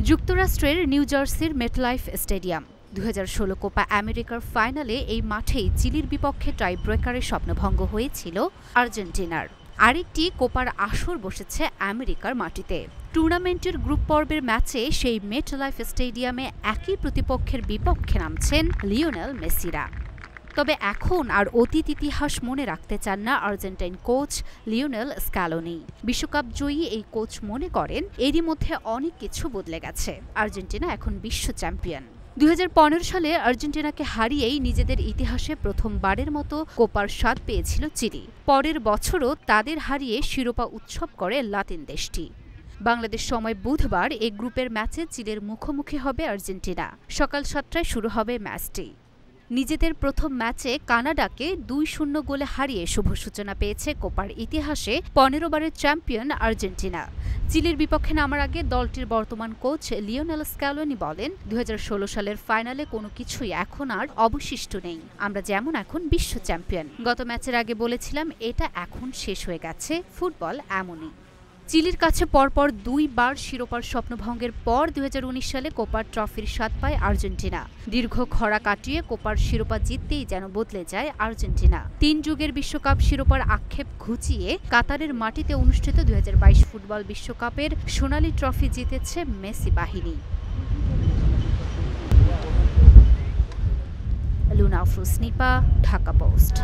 যুক্তরাষ্ট্রের নিউ জার্সির MetLife stadium ২০১৬ Copa আমেরিকার ফাইনালে এই মাঠেই চিলির বিপক্ষে টাই ব্রেকারে স্বপ্নভঙ্গ হয়েছিল আর্জেন্টিনার। আরেকটি কোপার আসর বসেছে আমেরিকার মাটিতে। টুর্নামেন্টের গ্রুপ পর্বের ম্যাচে সেই মেটলাইফ স্টেডিয়ামে একই প্রতিপক্ষের বিপক্ষে নামছেন লিওনেল মেসিরা। তবে এখন আর অতীত ইতিহাস মনে রাখতে চান না আর্জেন্টাইন কোচ লিওনেল স্ক্যালোনি। বিশ্বকাপ জয়ী এই কোচ মনে করেন এরই মধ্যে অনেক কিছু বদলে গেছে। আর্জেন্টিনা এখন বিশ্ব চ্যাম্পিয়ন। ২০১৫ সালে আর্জেন্টিনাকে হারিয়েই নিজেদের ইতিহাসে প্রথমবারের মতো কোপার স্বাদ পেয়েছিল চিলি। পরের বছরও তাদের হারিয়ে শিরোপা উৎসব করে লাতিন দেশটি। বাংলাদেশ সময় বুধবার এই গ্রুপের ম্যাচে চিলের মুখোমুখি হবে আর্জেন্টিনা। সকাল ৭টায় শুরু হবে ম্যাচটি। নিজেদের প্রথম ম্যাচে কানাডাকে ২-০ গোলে হারিয়ে শুভ সূচনা পেয়েছে কোপার ইতিহাসে ১৫ বারের চ্যাম্পিয়ন আর্জেন্টিনা। চিলির বিপক্ষে নামার আগে দলটির বর্তমান কোচ লিওনেল স্ক্যালোনি বলেন, ২০১৬ সালের ফাইনালে কোনো কিছুই এখন আর অবশিষ্ট নেই। আমরা যেমন এখন বিশ্ব চ্যাম্পিয়ন। গত ম্যাচের আগে বলেছিলাম এটা এখন শেষ হয়ে গেছে, ফুটবল এমনই। চিলির কাছে পরপর ২ বার শিরোপার স্বপ্নভঙ্গের পর ২০১৯ সালে কোপার ট্রফির স্বাদ পায় আর্জেন্টিনা। দীর্ঘ খরা কাটিয়ে কোপার শিরোপা জিততেই যেন বদলে যায় আর্জেন্টিনা। ৩ যুগের বিশ্বকাপ শিরোপার আক্ষেপ ঘুচিয়ে কাতারের মাটিতে অনুষ্ঠিত ২০২২ ফুটবল বিশ্বকাপের সোনালি ট্রফি জিতেছে মেসি বাহিনী। লুনা আফরোজ নিপা, ঢাকা পোস্ট।